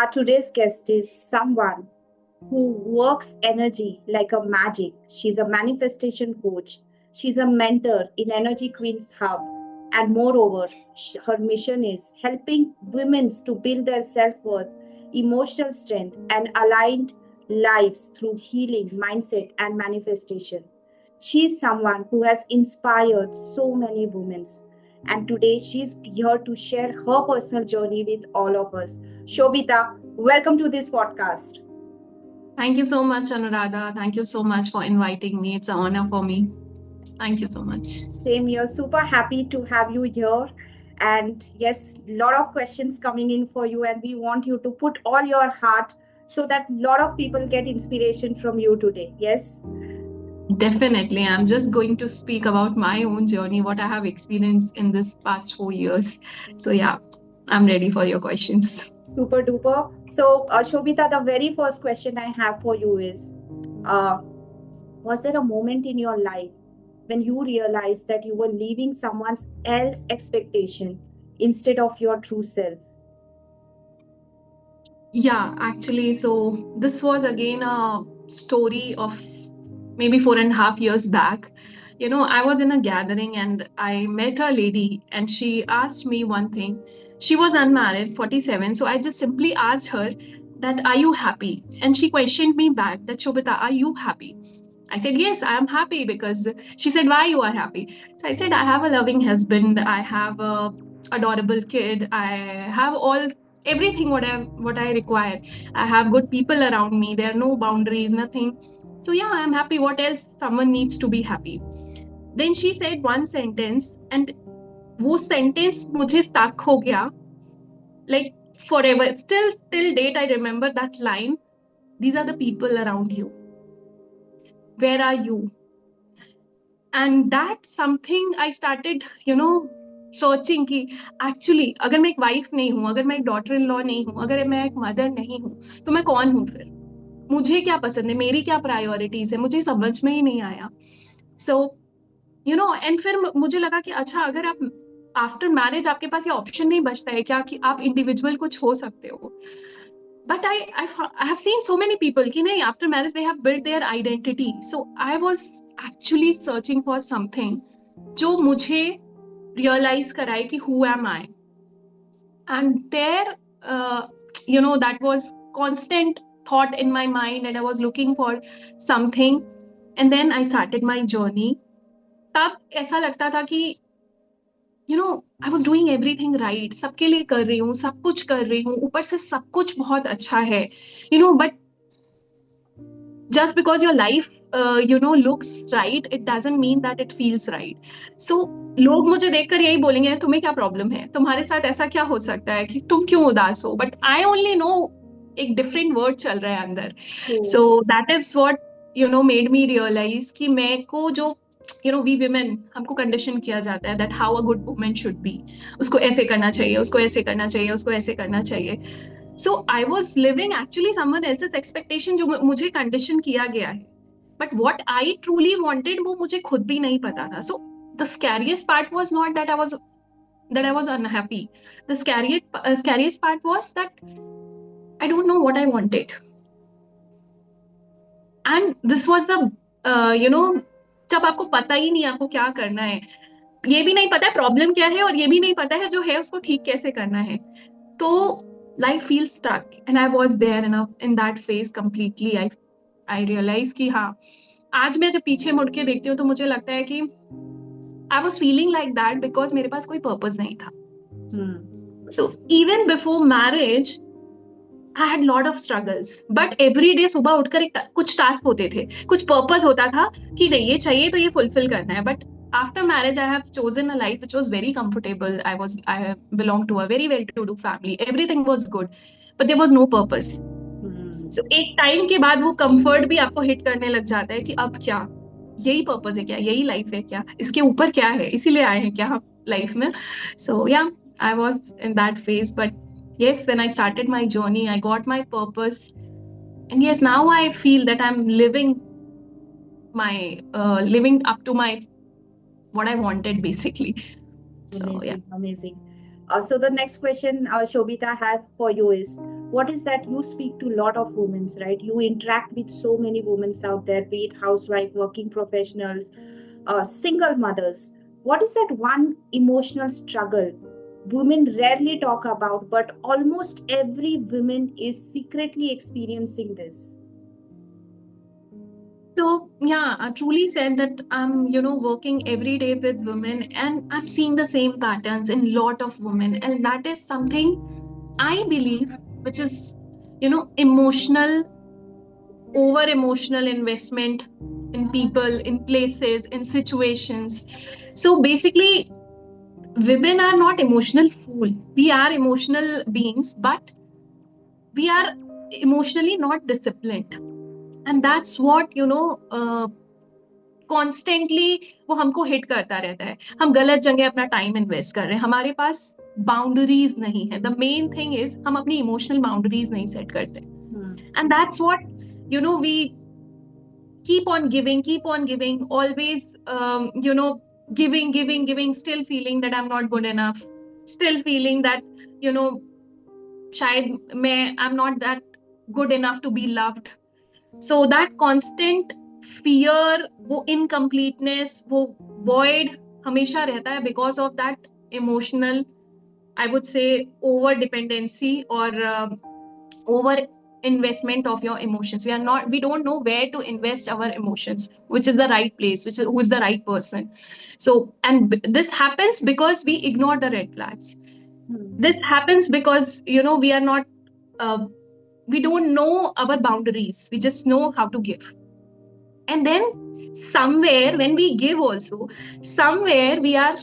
Our today's guest is someone who works energy like a magic. She's a manifestation coach. She's a mentor in Energy Queens Hub. And moreover, her mission is helping women to build their self worth, emotional strength, and aligned lives through healing, mindset, and manifestation. She's someone who has inspired so many women. And today she's here to share her personal journey with all of us. Shobita, welcome to this podcast. Thank you so much, Anuradha. Thank you so much for inviting me. It's an honor for me. Thank you so much. Same here. Super happy to have you here. And yes, lot of questions coming in for you, and we want you to put all your heart so that lot of people get inspiration from you today. Yes. Definitely. I'm just going to speak about my own journey, what I have experienced in this past 4 years. So, yeah, I'm ready for your questions. Super duper. So, Shobita, the very first question I have for you is, uh, was there a moment in your life when you realized that you were leaving someone else's expectation instead of your true self? Yeah, actually, so this was again a story of maybe 4.5 years back. I was in a gathering and I met a lady and she asked me one thing. She was unmarried, 47. So I just simply asked her that, are you happy? And she questioned me back that, Shobita, are you happy? I said, yes, I am happy because she said, why you are happy? So I said, I have a loving husband. I have a adorable kid. I have everything what I require. I have good people around me. There are no boundaries, nothing. So yeah, I'm happy. What else someone needs to be happy? Then she said one sentence and वो sentence मुझे stuck हो गया like forever. Still till date I remember that line. These are the people around you. Where are you? And that something I started searching कि actually अगर मैं एक wife नहीं हूँ, अगर मैं एक डॉटर इन लॉ नहीं हूँ, अगर मैं एक मदर नहीं हूँ, तो मैं कौन हूँ फिर? मुझे क्या पसंद है, मेरी क्या प्रायोरिटीज है, मुझे समझ में ही नहीं आया. सो एंड फिर मुझे लगा कि अच्छा, अगर आप आफ्टर मैरिज आपके पास ये ऑप्शन नहीं बचता है क्या कि आप इंडिविजुअल कुछ हो सकते हो. But I have seen so many people कि नहीं, after marriage they have build their identity. So I was actually searching for something जो मुझे रियलाइज कराए कि who am I. And there that was constant thought in my mind and I was looking for something. And then I started my journey. तब ऐसा लगता था कि I was doing everything right, सबके लिए कर रही हूँ, सब कुछ कर रही हूँ, ऊपर से सब कुछ बहुत अच्छा है. But just because your life looks right, it doesn't mean that it feels right. So लोग मुझे देखकर यही बोलेंगे, तुम्हें क्या प्रॉब्लम है, तुम्हारे साथ ऐसा क्या हो सकता है कि तुम क्यों उदास हो. But I only know a different world चल रहा है अंदर. So that is what made me realise कि मैं को जो वी विमेन, हमको कंडीशन किया जाता है that how a good woman should be. उसको ऐसे करना चाहिए, उसको ऐसे करना चाहिए, उसको ऐसे करना चाहिए. So I was living actually someone else's expectation जो मुझे कंडीशन किया गया है. But what I truly wanted वो मुझे खुद भी नहीं पता था. So the scariest part was not that I was unhappy. The scariest part was that I don't know what I wanted. And this was the जब आपको पता ही नहीं आपको क्या करना है, ये भी नहीं पता है प्रॉब्लम क्या है और ये भी नहीं पता है जो है उसको ठीक कैसे करना है, तो life feels stuck. And I was there in that phase completely. I realized कि हाँ, आज मैं जब पीछे मुड़ के देखती हूँ तो मुझे लगता है कि I was feeling like that because मेरे पास कोई पर्पस नहीं था. So even before marriage I had lot of struggles. But every day सुबह उठकर कुछ टास्क होते थे, कुछ पर्पस होता था कि नहीं ये चाहिए तो ये फुलफिल करना है. But after marriage I have chosen a life which was very comfortable. I belonged to a very well to do family. Everything was good, but there was no purpose. So एक time के बाद वो comfort भी आपको hit करने लग जाता है कि अब क्या, यही पर्पस है क्या, यही लाइफ है क्या, इसके ऊपर क्या है, इसीलिए आए हैं क्या हम लाइफ में. सो या I was in that phase. But yes, when I started my journey I got my purpose. And yes, now I feel that I'm living up to my what I wanted basically. So yeah. Amazing. So the next question, Shobita, I have for you is, what is that? You speak to a lot of women, right? You interact with so many women out there, be it housewife, working professionals, single mothers. What is that one emotional struggle women rarely talk about, but almost every woman is secretly experiencing this? So yeah, I truly said that I'm, working every day with women and I'm seeing the same patterns in lot of women. And that is something I believe, which is, emotional, over emotional investment in people, in places, in situations. So basically, women are not emotional fool. We are emotional beings, but we are emotionally not disciplined. And that's what, constantly वो हमको hit करता रहता है. हम गलत जगह अपना time invest कर रहे हैं, हमारे पास बाउंड्रीज नहीं है. द मेन थिंग इज हम अपनी इमोशनल बाउंड्रीज नहीं सेट करते. And that's what we keep on giving, always giving, still feeling that I'm not good enough, still feeling that you know शायद मैं I'm not that good enough to be loved. So that constant fear, वो incompleteness, वो void हमेशा रहता है because of that emotional, I would say, over dependency or over investment of your emotions. We don't know where to invest our emotions, which is the right place, who is the right person. So, and this happens because we ignore the red flags. This happens because, we are not, we don't know our boundaries. We just know how to give. And then somewhere when we give also, somewhere we are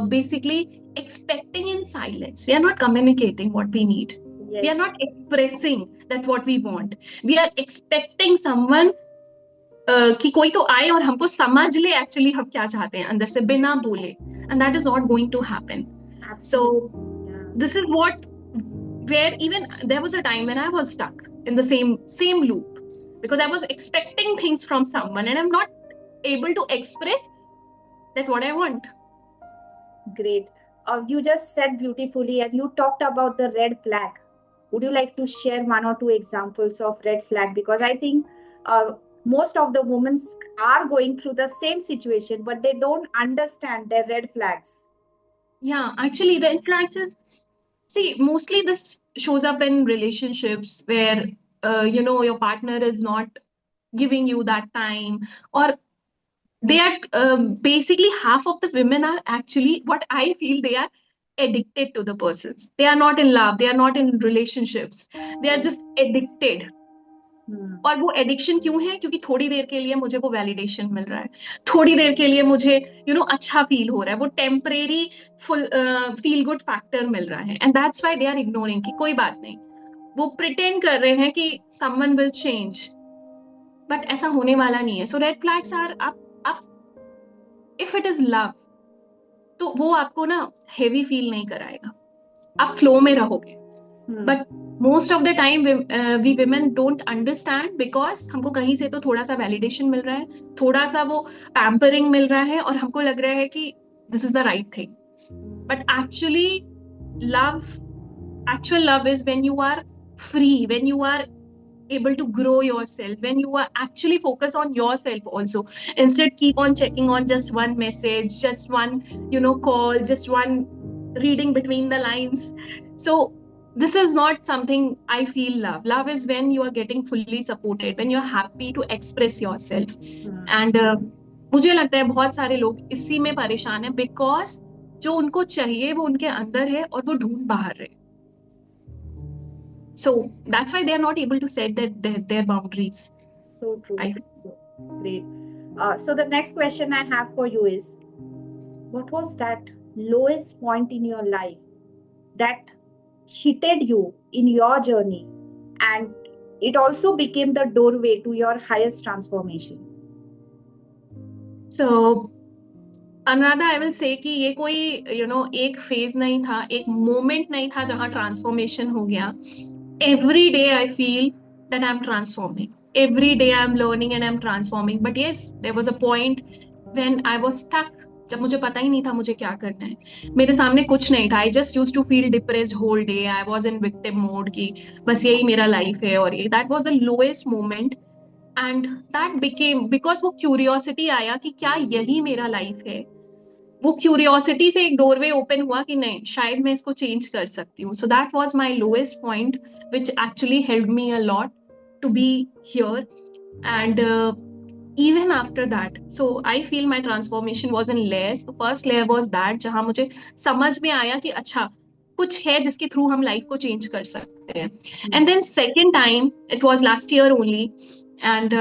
basically expecting in silence. We are not communicating what we need. We are not expressing that what we want. We are expecting someone कि कोई तो आए और हमको समझ ले actually हम क्या चाहते हैं अंदर से बिना बोले. And that is not going to happen. So this is what, where even there was a time when I was stuck in the same loop, because I was expecting things from someone and I'm not able to express that what I want. Great. You just said beautifully, and you talked about the red flag. Would you like to share one or two examples of red flag? Because I think most of the women are going through the same situation, but they don't understand their red flags. Yeah, actually, red flags is, see, mostly this shows up in relationships where, your partner is not giving you that time, or they are basically half of the women are actually, what I feel, they are addicted to the persons. They are not in love, they are not in relationships, they are just addicted. और वो addiction क्यों है? क्योंकि थोड़ी देर के लिए मुझे वो वैलिडेशन मिल रहा है, थोड़ी देर के लिए मुझे अच्छा फील हो रहा है, वो temporary full feel good factor मिल रहा है. And that's why they are ignoring कि कोई बात नहीं, वो प्रिटेंड कर रहे हैं कि समवन विल चेंज, बट ऐसा होने वाला नहीं है. सो रेड फ्लैग्स आर, आप इफ इट इज लव, तो वो आपको ना हेवी फील नहीं कराएगा, आप फ्लो में रहोगे. But most of the time we women don't understand, because हमको कहीं से तो थोड़ा सा वैलिडेशन मिल रहा है, थोड़ा सा वो पैम्परिंग मिल रहा है, और हमको लग रहा है कि this is the right thing. But actually love, actual love is when you are free, when you are able to grow yourself, when you are actually focus on yourself also, instead keep on checking on just one message, just one call, just one reading between the lines. So this is not something I feel love is when you are getting fully supported, when you are happy to express yourself. And मुझे लगता है बहुत सारे लोग इसी में परेशान है, बिकॉज जो उनको चाहिए वो उनके अंदर है और वो ढूंढ बाहर है. So that's why they are not able to set their boundaries. So true. Great. So the next question I have for you is, what was that lowest point in your life that hit you in your journey, and it also became the doorway to your highest transformation? So Anuradha, I will say कि ये कोई एक phase नहीं था, एक moment नहीं था जहां ट्रांसफॉर्मेशन हो गया. Every day I feel that I'm transforming. Every day I'm learning and I'm transforming. But yes, there was a point when I was stuck जब मुझे पता ही नहीं था मुझे क्या करना है, मेरे सामने कुछ नहीं था, I just use to feel depressed whole day, I was in victim mode की बस यही मेरा लाइफ है, और ये that was the lowest moment. And that became because वो क्यूरियोसिटी आया कि क्या यही मेरा लाइफ है, वो क्यूरियोसिटी से एक डोरवे ओपन हुआ कि नहीं शायद मैं इसको चेंज कर सकती हूँ। So that was my lowest point which actually help me a lot to be here. And even after that, so I feel my transformation was in layers. The first layer was that जहां मुझे समझ में आया कि अच्छा कुछ है जिसके थ्रू हम लाइफ को चेंज कर सकते हैं। And then second time it was last year only, and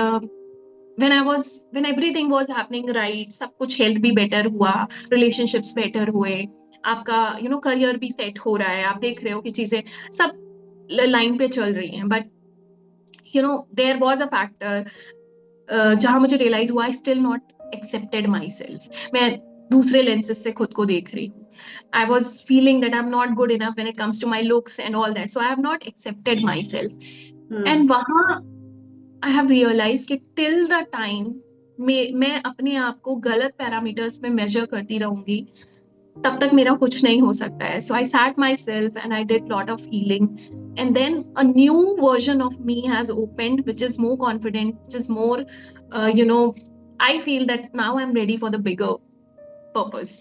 when everything was happening right, सब कुछ हेल्थ भी बेटर हुआ, रिलेशनशिप्स बेटर हुए, आपका करियर भी सेट हो रहा है, आप देख रहे हो कि चीजें सब लाइन पे चल रही हैं, but there was a factor जहां मुझे रियलाइज हुआ I still not accepted myself. मैं दूसरे लेंसेज से खुद को देख रही हूँ। I was feeling that I am not good enough when it comes to my looks and all that, so I have not accepted myself. And वहां I have realise कि टिल द टाइम मैं अपने आप को गलत parameters में major करती रहूंगी, तब तक मेरा कुछ नहीं हो सकता है। So I sat myself and I did lot of healing, and then a new version of me has opened, which is more confident, which is more you know I feel that now I'm ready for the bigger purpose.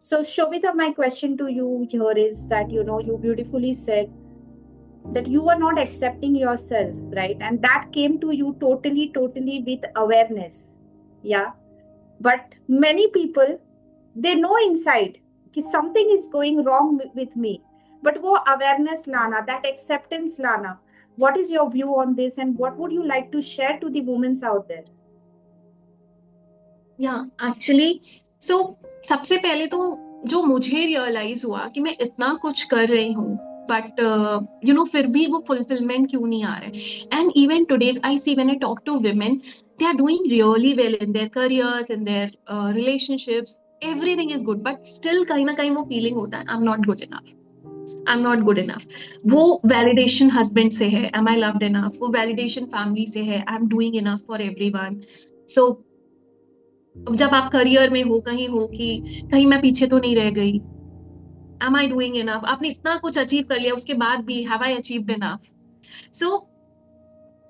So Shobita, my question to you here is that you beautifully said that you were not accepting yourself, right? And that came to you totally with awareness. Yeah. But many people, they know inside कि something is going wrong with me, but वो awareness लाना, that acceptance लाना, what is your view on this and what would you like to share to the women out there? Actually, so सबसे पहले तो जो मुझे realise हुआ कि मैं इतना कुछ कर रही हूँ, बट फिर भी वो फुलफिलमेंट क्यों नहीं आ रहा है। And even today I see when I talk to women, they are doing really well in their careers, in their relationships, everything is good, but still कहीं ना कहीं वो फीलिंग होता है I am not good enough, I am not good enough. वो validation husband से है, am I loved enough, वो वैलिडेशन फैमिली से है, I am doing enough for everyone. So जब आप करियर में हो कि कहीं मैं पीछे तो नहीं रह गई, एम आई डूइंग इनफ, आपने इतना कुछ अचीव कर लिया उसके बाद भी हैव आई अचीव्ड इनफ। सो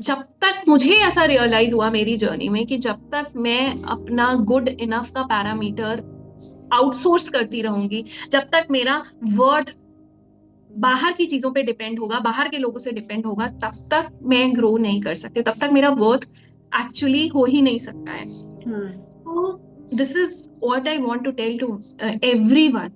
जब तक मुझे ऐसा रियलाइज हुआ मेरी जर्नी में कि जब तक मैं अपना गुड इनफ का पैरामीटर आउटसोर्स करती रहूंगी, जब तक मेरा वर्थ बाहर की चीजों पे डिपेंड होगा, बाहर के लोगों से डिपेंड होगा, तब तक मैं ग्रो नहीं कर सकती, तब तक मेरा वर्थ एक्चुअली हो ही नहीं सकता है। तो this is what I want to tell to everyone,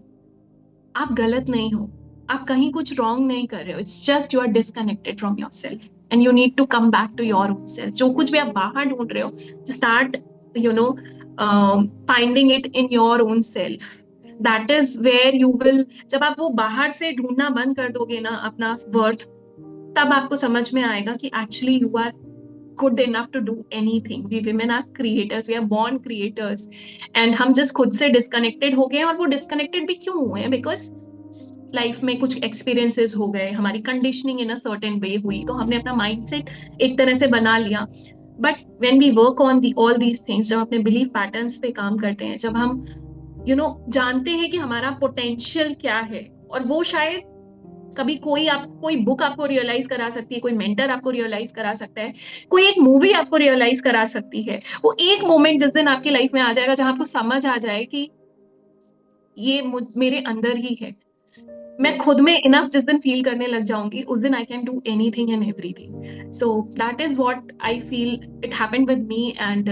आप गलत नहीं हो, आप कहीं कुछ रॉन्ग नहीं कर रहे हो, it's just you are disconnected from yourself and you need to come back to your own self. जो कुछ भी आप बाहर ढूंढ रहे हो, start finding it in your own self. That is where you will, जब आप वो बाहर से ढूंढना बंद कर दोगे ना अपना वर्थ, तब आपको समझ में आएगा कि actually you are good enough to do anything. We women are creators, we are born creators, and हम just खुद से disconnected हो गए। और वो disconnected भी क्यों हुए हैं? Because लाइफ में कुछ एक्सपीरियंसेस हो गए, हमारी conditioning in a certain way हुई, तो हमने अपना माइंडसेट एक तरह से बना लिया। But when we work on the all these things, जब अपने बिलीफ पैटर्न्स पे काम करते हैं, जब हम जानते हैं कि हमारा पोटेंशियल क्या है, और वो शायद कभी कोई बुक आपको रियलाइज करा सकती है, कोई मेंटर आपको रियलाइज करा सकता है, कोई एक मूवी आपको रियलाइज करा सकती है। वो एक मोमेंट जिस दिन आपकी लाइफ में आ जाएगा जहां आपको समझ आ जाए कि ये मेरे अंदर ही है, मैं खुद में इनफ जिस दिन फील करने लग जाऊंगी, उस दिन I can do anything and everything. So that is what I feel it happened with me, and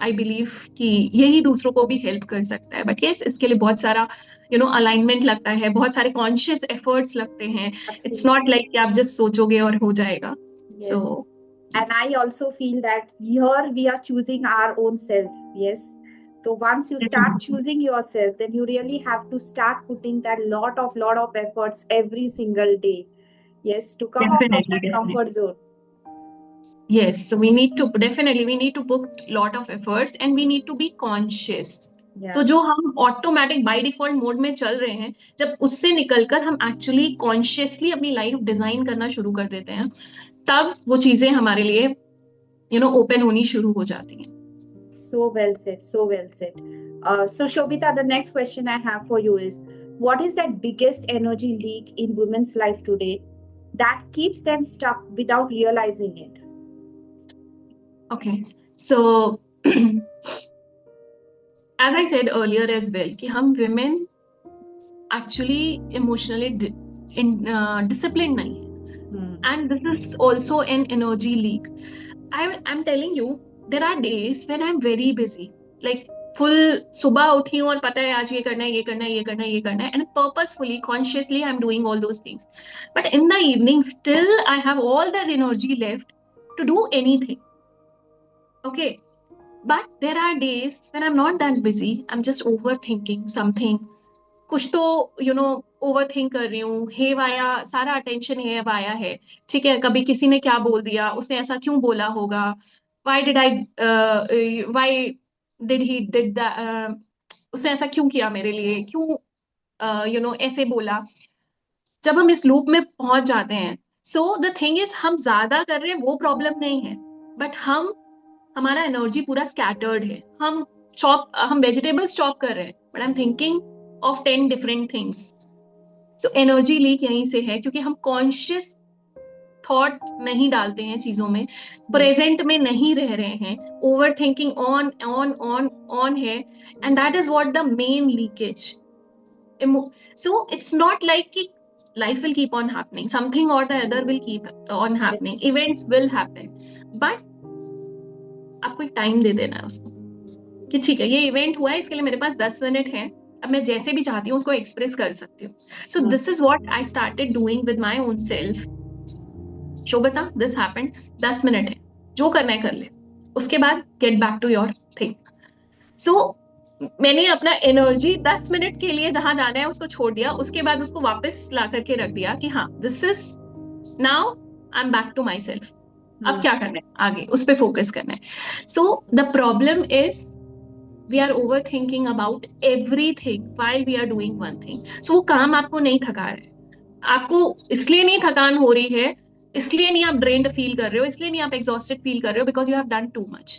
I believe कि यही दूसरों को भी हेल्प कर सकता है। बट यस, इसके लिए बहुत सारा अलाइनमेंट लगता है, बहुत सारे कॉन्शियस एफर्ट्स लगते हैं। इट्स नॉट लाइक कि आप जस्ट सोचोगे और हो जाएगा। सो and I also feel that here we are choosing our own self. Yes, so once you start choosing yourself, then you really have to start putting that lot of efforts every single day. Yes, to come out of that comfort zone. Yes, so we need to put lot of efforts and we need to be conscious. तो जो हम automatic by default mode में चल रहे हैं, जब उससे निकलकर हम एक्चुअली कॉन्शियसली अपनी लाइफ डिजाइन करना शुरू कर देते हैं, तब वो चीजें हमारे लिए ओपन होनी शुरू हो जाती हैं। So well said. So well said. So, Shobita, the next question I have for you is, what is that biggest energy leak in women's life today that keeps them stuck without realizing it? Okay. So, as I said earlier as well, कि हम women actually emotionally disciplined नहीं है. And this is also an energy leak. I'm telling you, there are days when I'm very busy. Like full सुबह उठी हूँ और पता है आज ये करना है, ये करना है, ये करना है, ये करना है, and purposefully, consciously, I'm doing all those things. But in the evening, still I have all that energy left to do anything. Okay. But there are days when I'm not that busy. I'm just overthinking something. कुछ तो over think कर रही हूँ, हे via, सारा attention हे via है. ठीक है, कभी किसी ने क्या बोल दिया, उसने ऐसा क्यों बोला होगा, why did I why did he did that, उसने ऐसा क्यों किया मेरे लिए, क्यों ऐसे बोला. जब हम इस लूप में पहुंच जाते हैं, सो द थिंग इज हम ज्यादा कर रहे हैं वो प्रॉब्लम नहीं है, बट हमारा एनर्जी पूरा स्कैटर्ड है. हम वेजिटेबल्स चॉप कर रहे हैं, but I am thinking of 10 different things. So energy leak यहीं से है, क्योंकि हम कॉन्शियस थॉट नहीं डालते हैं चीजों में, प्रेजेंट में नहीं रह रहे हैं, overthinking on on on on है, and that is what the main leakage. So it's not like कि life will keep on happening, something or the other will keep on happening, events will happen, but आपको एक time दे देना है उसको, कि ठीक है ये इवेंट हुआ है, इसके लिए मेरे पास 10 मिनट है, अब मैं जैसे भी चाहती हूँ उसको एक्सप्रेस कर सकती हूँ. So this is what I started doing with my own self. Shobhta, this happened, 10 minute है, जो करना है कर ले, उसके बाद get back to your thing. So मैंने अपना एनर्जी 10 मिनट के लिए जहां जाना है उसको छोड़ दिया, उसके बाद उसको वापस ला करके रख दिया कि हाँ, this is now I am back to my self. अब क्या करना है आगे, उस पर फोकस करना है. So the problem is we are overthinking about everything while we are doing one thing. So वो काम आपको नहीं थका रहा है, आपको इसलिए नहीं थकान हो रही है, इसलिए नहीं आप ड्रेन्ड फील कर रहे हो, इसलिए नहीं आप एग्जॉस्टेड फील कर रहे हो because you have done too much.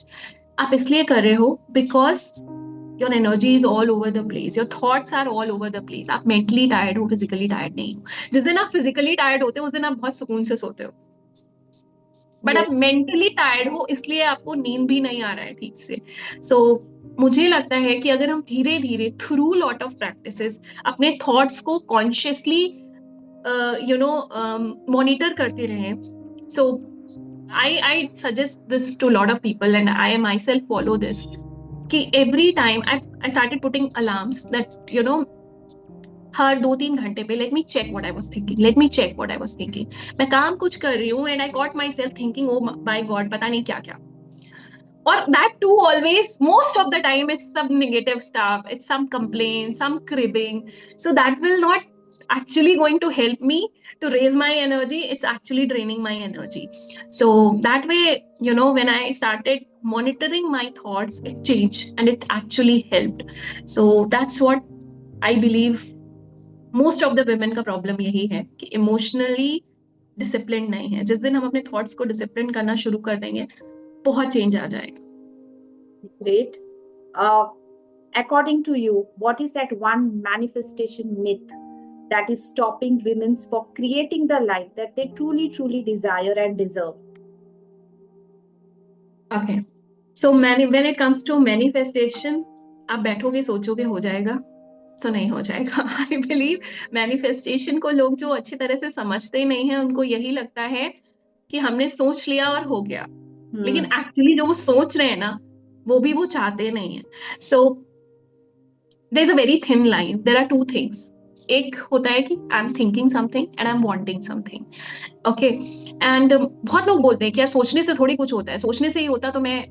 आप इसलिए कर रहे हो because your energy is all over the place, your thoughts are all over the place. आप मेंटली टायर्ड हो, फिजिकली टायर्ड नहीं हो. जिस दिन आप फिजिकली टायर्ड होते हो उस दिन आप बहुत सुकून से सोते हो, बट आप मेंटली टायर्ड हो इसलिए आपको नींद भी नहीं आ रहा है ठीक से. सो मुझे लगता है कि अगर हम धीरे धीरे थ्रू लॉट ऑफ प्रैक्टिसेस अपने थॉट्स को कॉन्शियसली मॉनिटर करते रहें. सो I suggest this to a lot of people, and I myself follow this. कि every time I started putting alarms that हर 2-3 घंटे पे let me check what I was thinking, let me check what I was thinking. मैं काम कुछ कर रही हूँ and I caught myself thinking, oh my God, पता नहीं क्या क्या. Or that too, always, most of the time, it's some negative stuff, it's some complaint, some cribbing. So that will not actually going to help me to raise my energy. It's actually draining my energy. So that way, when I started monitoring my thoughts, it changed and it actually helped. So that's what I believe most of the women का problem यही है कि emotionally disciplined नहीं है. जिस दिन हम अपने thoughts को discipline करना शुरू कर देंगे, बहुत change आ जाएगा. Great. According to you, what is that one manifestation myth that is stopping women for creating the life that they truly, truly desire and deserve? Okay. So when it comes to manifestation, आप बैठोगे सोचोगे हो जाएगा, तो नहीं हो जाएगा. I believe manifestation को लोग जो अच्छी तरह से समझते नहीं है, उनको यही लगता है कि हमने सोच लिया और हो गया. लेकिन एक्चुअली जो वो सोच रहे हैं ना, वो भी वो चाहते नहीं है. So there is a very thin line. There are two things. एक होता है कि I am thinking something and I am wanting something. Okay. And बहुत लोग बोलते हैं कि यार सोचने से थोड़ी कुछ होता है, सोचने से ही होता तो मैं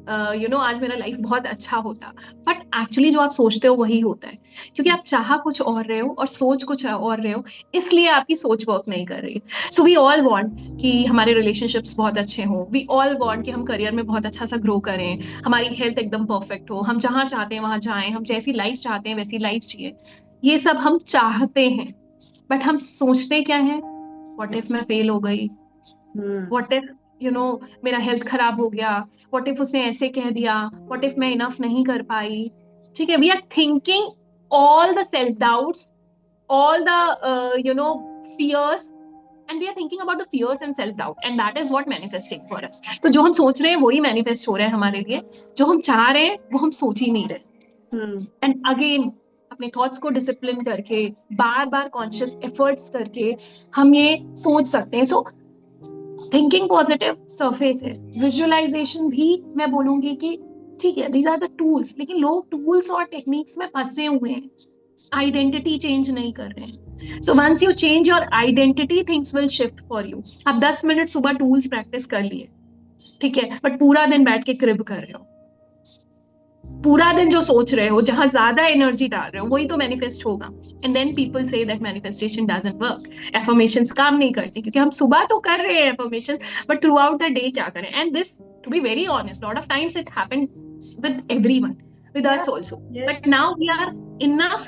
आज मेरा लाइफ बहुत अच्छा होता. बट एक्चुअली जो आप सोचते हो वही होता है, क्योंकि आप चाह कुछ और रहे हो और सोच कुछ और रहे हो, इसलिए आपकी सोच वर्क नहीं कर रही. सो वी ऑल वांट कि हमारे रिलेशनशिप्स बहुत अच्छे हों, वी ऑल वांट कि हम करियर में बहुत अच्छा सा ग्रो करें, हमारी हेल्थ एकदम परफेक्ट हो, हम जहां चाहते हैं वहां जाएं, हम जैसी लाइफ चाहते हैं वैसी लाइफ जिए. ये सब हम चाहते हैं, बट हम सोचते क्या है, व्हाट इफ मैं फेल हो गई, व्हाट इफ मेरा हेल्थ खराब हो गया, व्हाट इफ उसने ऐसे कह दिया, व्हाट इफ मैं इनफ नहीं कर पाई. ठीक है, we are thinking all the self doubts, all the fears, and we are thinking about the fears and self doubt, and that is what manifesting for us. तो जो हम सोच रहे हैं वही manifest हो रहा है हमारे लिए. जो हम चाह रहे हैं वो हम सोच ही नहीं रहे. एंड अगेन अपने थॉट्स को डिसिप्लिन करके, बार बार कॉन्शियस एफर्ट्स करके हम ये सोच सकते हैं. सो थिंकिंग पॉजिटिव सरफेस है, विजुअलाइजेशन भी मैं बोलूंगी कि ठीक है, दीज आर द टूल्स, लेकिन लोग टूल्स और टेक्निक्स में फंसे हुए हैं, आइडेंटिटी चेंज नहीं कर रहे हैं. So once you change your identity, things will shift for you. आप 10 मिनट सुबह टूल्स प्रैक्टिस कर लिए, ठीक है, बट पूरा दिन बैठ के क्रिब कर रहे हो, पूरा दिन जो सोच रहे हो, जहां ज्यादा एनर्जी डाल रहे हो, वही तो मैनिफेस्ट होगा. And then people say that manifestation doesn't work, affirmations काम नहीं करती, क्योंकि हम सुबह तो कर रहे हैं affirmation, but throughout the day क्या करें. And this, to be very honest, lot of times it happened with everyone, with us also. But now we are enough,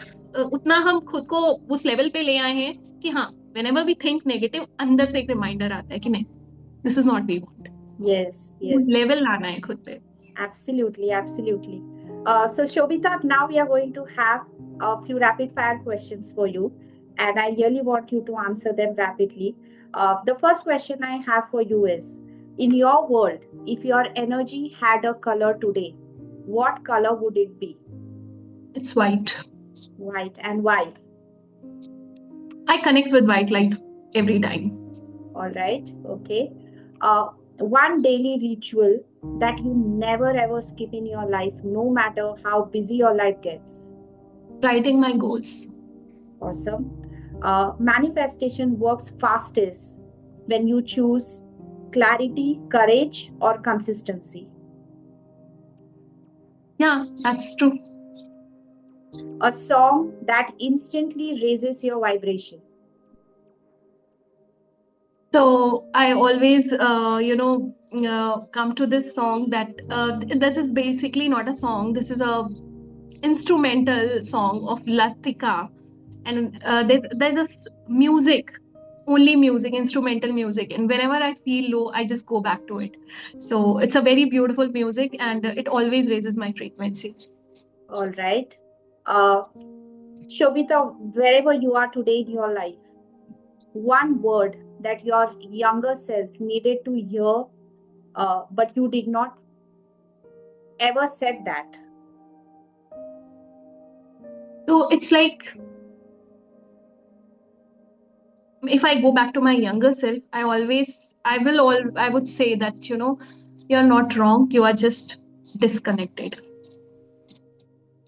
उतना हम खुद को उस लेवल पे ले आए हैं कि हाँ, whenever we think negative, अंदर से एक रिमाइंडर आता है कि नहीं, this is not we want. Yes, yes. Level लाना है खुद पे. Absolutely, absolutely. So Shobita, now we are going to have a few rapid fire questions for you, and I really want you to answer them rapidly. The first question I have for you is, in your world, if your energy had a color today, what color would it be? It's white. White. And why? I connect with white light every time. All right. Okay. One daily ritual that you never ever skip in your life, no matter how busy your life gets. Writing my goals. Awesome. Manifestation works fastest when you choose clarity, courage, or consistency. Yeah, that's true. A song that instantly raises your vibration. So I always, come to this song that is basically not a song. This is a instrumental song of Latika, and there's a music, only music, instrumental music, and whenever I feel low, I just go back to it. So it's a very beautiful music, and it always raises my frequency. All right. Shobita, wherever you are today in your life, one word that your younger self needed to hear, but you did not ever said that. So it's like, if I go back to my younger self, I would say that, you're not wrong, you are just disconnected.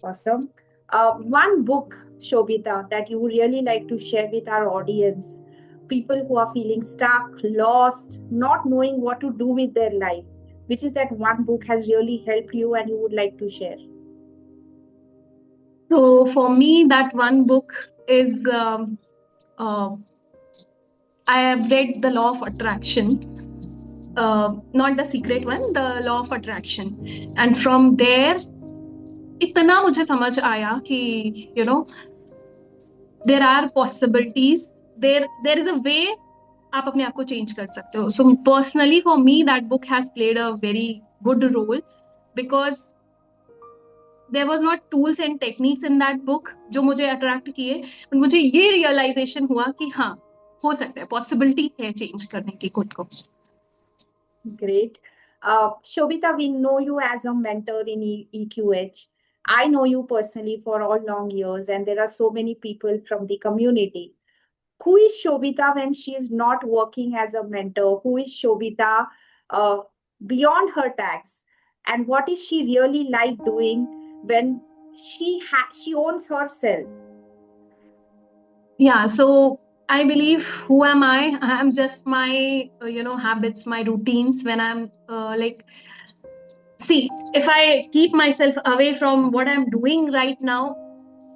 Awesome. One book, Shobita, that you would really like to share with our audience, people who are feeling stuck, lost, not knowing what to do with their life, which is that one book has really helped you and you would like to share? So for me, that one book is, I have read The Law of Attraction, not the secret one, The Law of Attraction. And from there, इतना मुझे समझ आया कि, there are possibilities, there is a way आप अपने आप को change कर सकते हो. So personally for me, that book has played a very good role, because there was not tools and techniques in that book जो मुझे अट्रैक्ट किए, but मुझे ये रियलाइजेशन हुआ कि हाँ, हो सकता है, पॉसिबिलिटी है चेंज करने की खुद को. Great. Shobita, we know you as a mentor in EQH. I know you personally for all long years, and there are so many people from the community. Who is Shobita when she is not working as a mentor? Who is Shobita beyond her tags? And what is she really like doing when she owns herself? Yeah, so I believe, who am I? I am just my, habits, my routines. When I'm see, if I keep myself away from what I'm doing right now,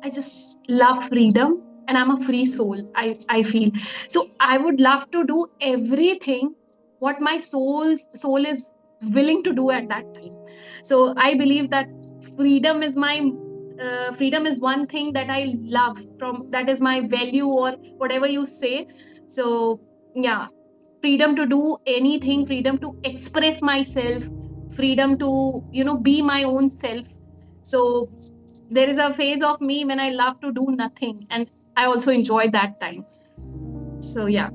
I just love freedom, and I'm a free soul, I feel. So I would love to do everything what my soul is willing to do at that time. So I believe that freedom is freedom is one thing that I love, that is my value, or whatever you say. So yeah, freedom to do anything, freedom to express myself, freedom to, be my own self. So there is a phase of me when I love to do nothing, and I also enjoy that time. So yeah.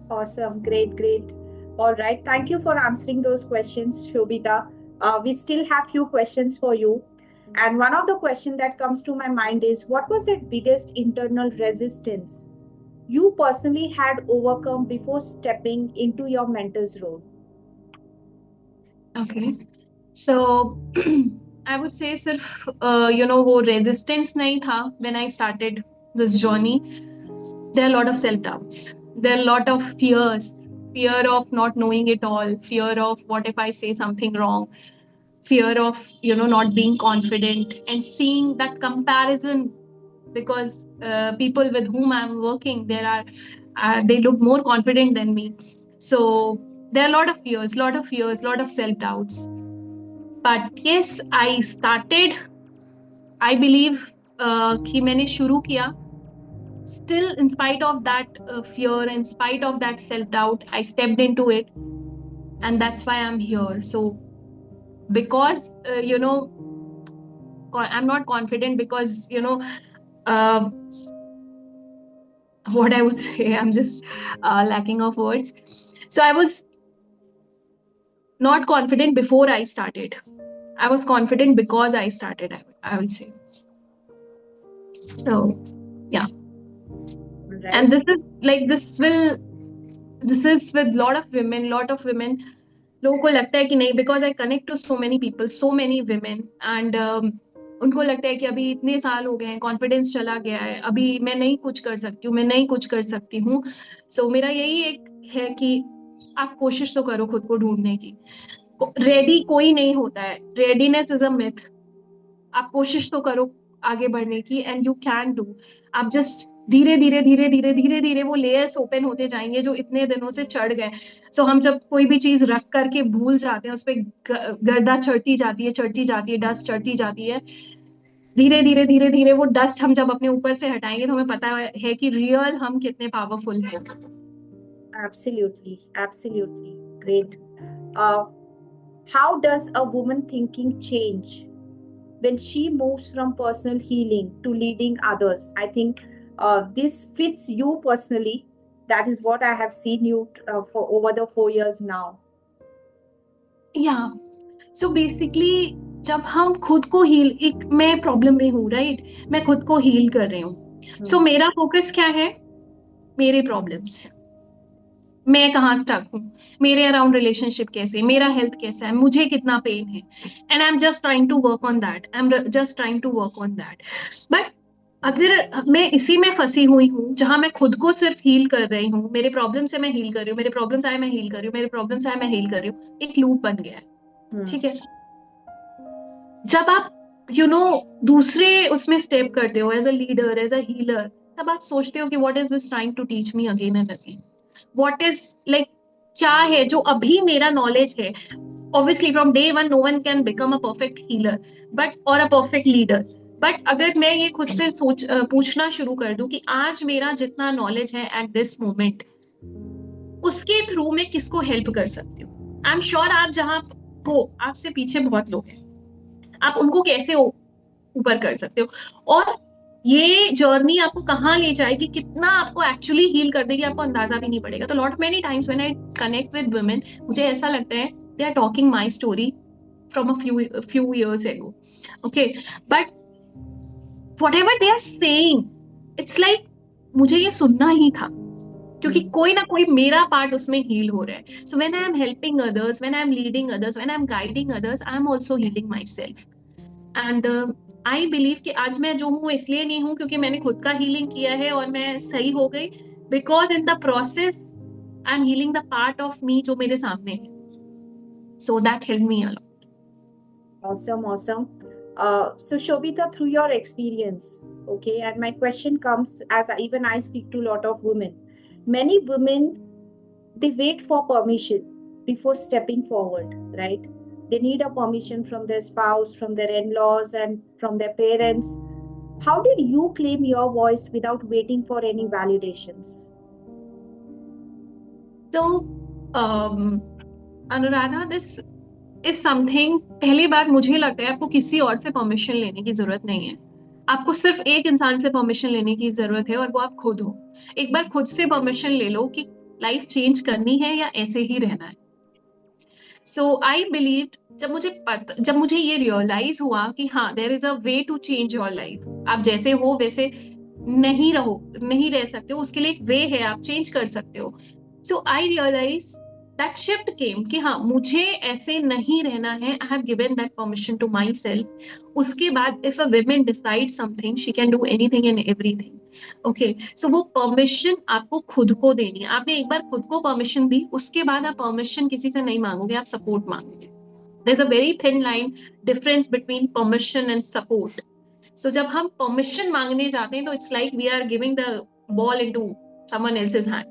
Awesome. Great, great. All right. Thank you for answering those questions, Shobita. We still have few questions for you. And one of the question that comes to my mind is, what was that biggest internal resistance you personally had overcome before stepping into your mentor's role? Okay. So I would say सिर्फ वो resistance नहीं था when I started this journey. There are a lot of self doubts. There are a lot of fears. Fear of not knowing it all. Fear of what if I say something wrong. Fear of not being confident, and seeing that comparison, because people with whom I'm working, they look more confident than me. So there are a lot of fears, lot of self doubts. But yes, I started. I believe कि मैंने शुरू किया. Still, in spite of that fear, in spite of that self doubt, I stepped into it, and that's why I'm here. So because I'm not confident because uh, what I would say, I'm just lacking of words. So I was not confident before I started. I was confident because I started, I would say. So yeah. Right. And this is with lot of women. लोगों को लगता है कि नहीं, because I connect to so many people, so many women, and उनको लगता है कि अभी इतने साल हो गए हैं, कॉन्फिडेंस चला गया है, अभी मैं नहीं कुछ कर सकती हूँ, मैं नहीं कुछ कर सकती हूँ. सो मेरा यही एक है कि आप कोशिश तो करो खुद को ढूंढने की. रेडी कोई नहीं होता है, रेडीनेस इज अ मिथ. आप कोशिश तो करो आगे बढ़ने की, एंड यू कैन डू. आप जस्ट धीरे धीरे धीरे धीरे धीरे धीरे वो लेयर्स ओपन होते जाएंगे जो इतने दिनों से चढ़ गए. सो हम जब कोई भी चीज रख करके भूल जाते हैं, उस पर गर्दा चढ़ती जाती है, डस्ट चढ़ती जाती है. धीरे धीरे धीरे धीरे वो डस्ट हम जब अपने ऊपर से हटाएंगे तो हमें पता है कि रियल हम कितने पावरफुल हैं. Absolutely. Absolutely. Great. Uh, how does a woman thinking change when she moves from personal healing to leading others? I think this fits you personally. That is what I have seen you for over the 4 years now. या so basically जब हम खुद को heal, एक मैं problem में हूँ, right, मैं खुद को हील कर रही हूँ. सो मेरा फोकस क्या है, मेरे प्रॉब्लम्स, मैं कहाँ स्टक हूँ, मेरे अराउंड रिलेशनशिप कैसे, मेरा हेल्थ कैसा है, मुझे कितना पेन है, and I am just trying to work on that, I am just trying to work on that. But अगर मैं इसी में फंसी हुई हूँ जहां मैं खुद को सिर्फ हील कर रही हूँ, मेरे प्रॉब्लम से मैं हील कर रही हूँ, मेरे प्रॉब्लम्स आए मैं हील कर रही हूँ, मेरे प्रॉब्लम्स आए मैं हील कर रही हूँ, एक लूप बन गया है. ठीक है. जब आप दूसरे उसमें स्टेप करते हो as a leader, as a healer, तब आप सोचते हो कि what is this trying to teach me again and again. What is like, क्या है जो अभी मेरा नॉलेज है. Obviously from day one no one can become a perfect healer but और अ परफेक्ट लीडर. बट अगर मैं ये खुद से पूछना शुरू कर दूं कि आज मेरा जितना नॉलेज है एट दिस मोमेंट, उसके थ्रू मैं किसको हेल्प कर सकती हूँ. आई एम श्योर आप जहां हो, आपसे पीछे बहुत लोग हैं, आप उनको कैसे ऊपर कर सकते हो. और ये जर्नी आपको कहाँ ले जाएगी, कितना आपको एक्चुअली हील कर देगी, आपको अंदाजा भी नहीं पड़ेगा. तो lot many times when I connect with women, मुझे ऐसा लगता है they are talking my story from a few years ago. Okay, but whatever they are saying, it's like मुझे ये सुनना ही था, क्योंकि कोई ना कोई मेरा पार्ट उसमें हील हो रहा है. So when I am helping others, when I am leading others, when I am guiding others, I am also healing my self. And I believe कि आज मैं जो हूँ इसलिए नहीं हूँ क्योंकि मैंने खुद का हीलिंग किया है और मैं सही हो गई, because in the process I am healing the part of me जो मेरे सामने है. So that help me a lot. Awesome, awesome. So Shobita, through your experience, okay, and my question comes as even I speak to a lot of women. Many women, they wait for permission before stepping forward, right? They need a permission from their spouse, from their in-laws, and from their parents. How did you claim your voice without waiting for any validations? तो Anuradha, this is something, पहली बात मुझे लगता है आपको किसी और से परमिशन लेने की जरूरत नहीं है। आपको सिर्फ एक इंसान से परमिशन लेने की जरूरत है, और वो आप खुद हो। एक बार खुद से परमिशन ले लो कि लाइफ चेंज करनी है या ऐसे ही रहना है। सो आई बिलीव, जब मुझे ये रियलाइज हुआ कि हाँ, there is a way to change your life. आप जैसे हो वैसे नहीं रह सकते हो, उसके लिए एक वे है, आप चेंज कर सकते हो। So I realise, that shift came कि हाँ, मुझे ऐसे नहीं रहना है। I have given that permission to my self. उसके बाद if a women decide something, she can do anything and everything. Okay, so वो परमिशन आपको खुद को देनी है। आपने एक बार खुद को परमिशन दी, उसके बाद आप परमिशन किसी से नहीं मांगोगे, आप सपोर्ट मांगोगे। there's a very thin line difference between permission and support. So जब हम permission मांगने जाते हैं, तो it's like we are giving the ball into someone else's hand.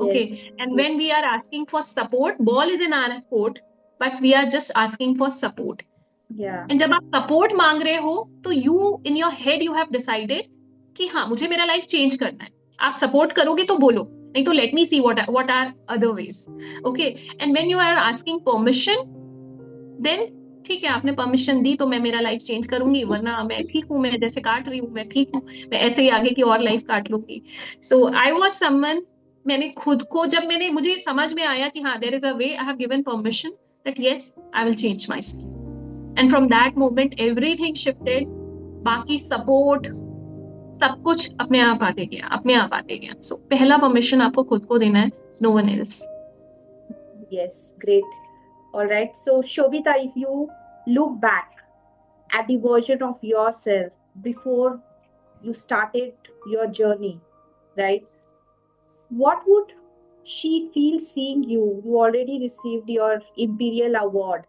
Okay, Yes. and when we are asking for support, ball is in our court, but we are just asking for support. Yeah. And जब आप support मांग रहे हो, तो you in your head you have decided कि हाँ, मुझे मेरा लाइफ चेंज करना है। आप सपोर्ट करोगे तो बोलो, नहीं तो let me see what are other ways. Okay, and when you are asking permission, then ठीक है, आपने परमिशन दी तो मैं मेरा लाइफ चेंज करूंगी, वरना मैं ठीक हूँ, मैं जैसे काट रही हूँ मैं ठीक हूँ, मैं ऐसे ही आगे की और लाइफ काट लूंगी। सो आई वॉज समवन, मैंने खुद को, जब मुझे समझ में आया कि हाँ, there is a way, I have given permission that yes, I will change my self. And from that moment everything shifted. बाकी सपोर्ट सब कुछ अपने आप आते गया। सो पहला परमिशन आपको खुद को देना है, no one else. Yes, great. All right. So, Shobita, if you look back at the version of yourself before you started your journey, right? What would she feel seeing you? You already received your Imperial Award,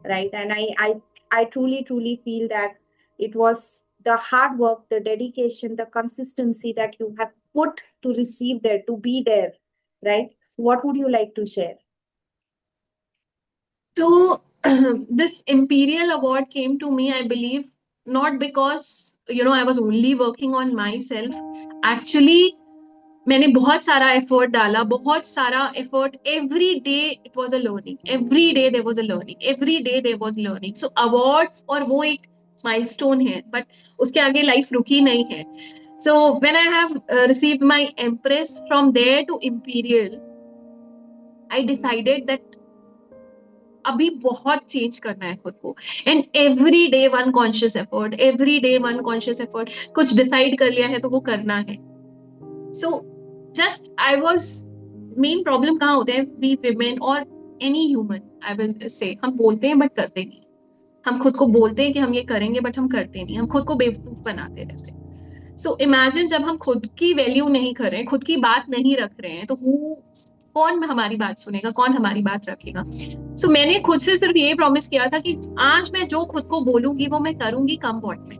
right? And I truly feel that it was the hard work, the dedication, the consistency that you have put to receive there, to be there, right? What would you like to share? So this Imperial Award came to me, I believe, not because I was only working on myself. Actually, मैंने बहुत सारा effort डाला, बहुत सारा effort. Every day it was a learning, every day there was a learning, every day there was learning. So awards और वो एक milestone है, बट उसके आगे लाइफ रुकी नहीं है। So when I have received my empress, from there to imperial, I decided that अभी बहुत चेंज करना है खुद को। And every day one conscious effort, every day one conscious effort. कुछ डिसाइड कर लिया है तो वो करना है। So just I was, main problem कहाँ होते हैं, वी विमेन और any human, I will say, हम बोलते हैं बट करते नहीं। हम खुद को बोलते हैं कि हम ये करेंगे बट हम करते नहीं, हम खुद को बेवकूफ बनाते रहते हैं। सो इमेजिन, जब हम खुद की वैल्यू नहीं कर रहे हैं, खुद की बात नहीं रख रहे हैं, तो कौन हमारी बात सुनेगा, कौन हमारी बात रखेगा। सो मैंने खुद से सिर्फ ये प्रॉमिस किया था कि आज मैं जो खुद को बोलूंगी वो मैं करूंगी कम वॉट में।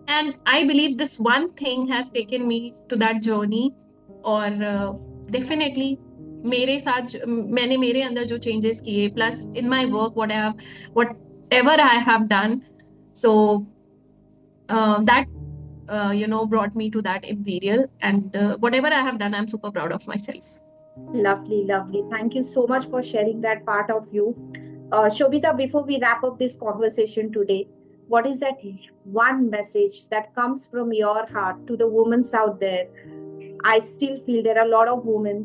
And I believe this one thing has taken me to that journey. और डेफिनेटली मेरे साथ मैंने मेरे अंदर जो चेंजेस किए, plus in my work whatever I have done, so that brought me to that imperial, and whatever I have done, I'm super proud of myself. Lovely, lovely. Thank you so much for sharing that part of you. Shobita, before we wrap up this conversation today, what is that one message that comes from your heart to the women out there? I still feel there are a lot of women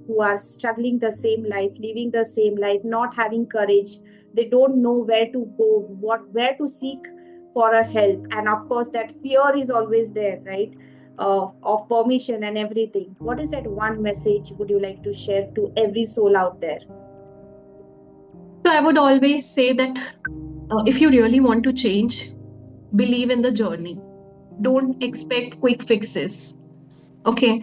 who are struggling the same life, living the same life, not having courage. They don't know where to go, where to seek for a help. And of course, that fear is always there, right? Of permission and everything. What is that one message would you like to share to every soul out there? So I would always say that if you really want to change, believe in the journey. Don't expect quick fixes. Okay.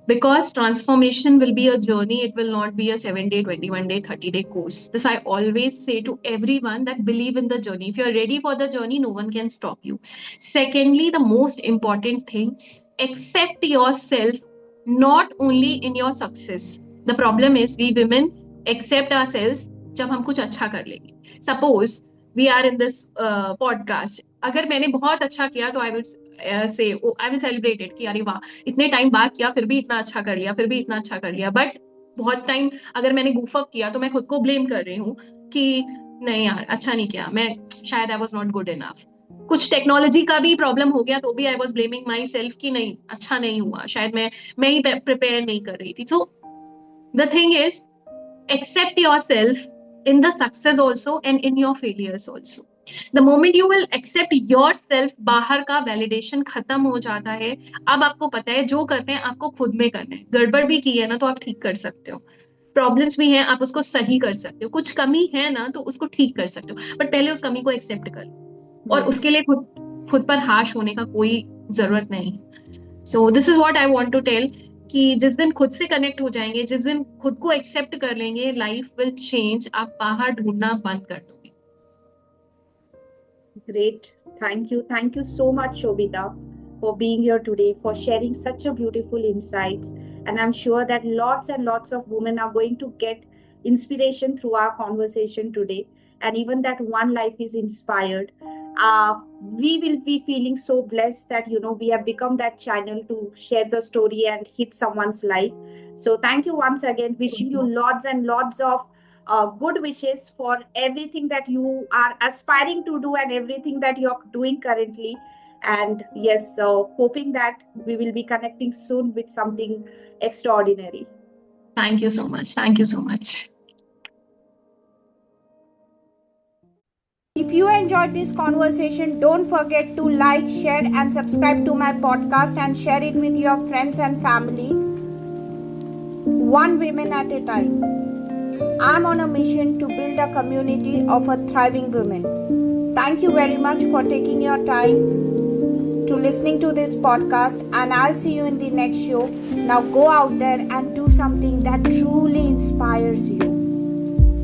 Because transformation will be a journey, it will not be a 7-day, 21-day, 30-day course. This I always say to everyone, that believe in the journey. If you're ready for the journey, no one can stop you. Secondly, the most important thing, accept yourself not only in your success. The problem is we women accept ourselves जब हम कुछ अच्छा कर लेंगे. Suppose we are in this podcast. अगर मैंने बहुत अच्छा किया तो I will से आई विल सेलिब्रेट इट कि अरे वाह, इतने टाइम बाद किया फिर भी इतना अच्छा कर लिया, फिर भी इतना अच्छा कर लिया। बट बहुत टाइम अगर मैंने गूफ अप किया तो मैं खुद को ब्लेम कर रही हूँ कि नहीं यार अच्छा नहीं किया, मैं शायद I was not good enough. कुछ टेक्नोलॉजी का भी प्रॉब्लम हो गया तो भी I was blaming my self कि नहीं अच्छा नहीं हुआ, शायद मैं ही प्रिपेयर नहीं कर रही थी। So the thing is, accept yourself in the success also and in your failures also. The moment you will accept yourself, बाहर का वैलिडेशन खत्म हो जाता है। अब आपको पता है जो करना है आपको खुद में करना है। गड़बड़ भी की है ना तो आप ठीक कर सकते हो, प्रॉब्लम्स भी हैं आप उसको सही कर सकते हो, कुछ कमी है ना तो उसको ठीक कर सकते हो, बट पहले उस कमी को एक्सेप्ट कर लो। और उसके लिए खुद पर हाश होने का कोई जरूरत नहीं। So this is what I want to tell कि जिस दिन खुद से कनेक्ट हो जाएंगे, जिस दिन खुद को एक्सेप्ट कर लेंगे, लाइफ विल चेंज। आप बाहर ढूंढना बंद कर दोगे। Great. Thank you. Thank you so much, Shobita, for being here today, for sharing such a beautiful insights. And I'm sure that lots and lots of women are going to get inspiration through our conversation today. And even that one life is inspired. We will be feeling so blessed that, we have become that channel to share the story and hit someone's life. So thank you once again. Wishing you lots and lots of good wishes for everything that you are aspiring to do and everything that you're doing currently. And yes, so hoping that we will be connecting soon with something extraordinary. Thank you so much. Thank you so much. If you enjoyed this conversation, don't forget to like, share, and subscribe to my podcast and share it with your friends and family, one woman at a time. I'm on a mission to build a community of a thriving women. Thank you very much for taking your time to listening to this podcast, and I'll see you in the next show. Now go out there and do something that truly inspires you.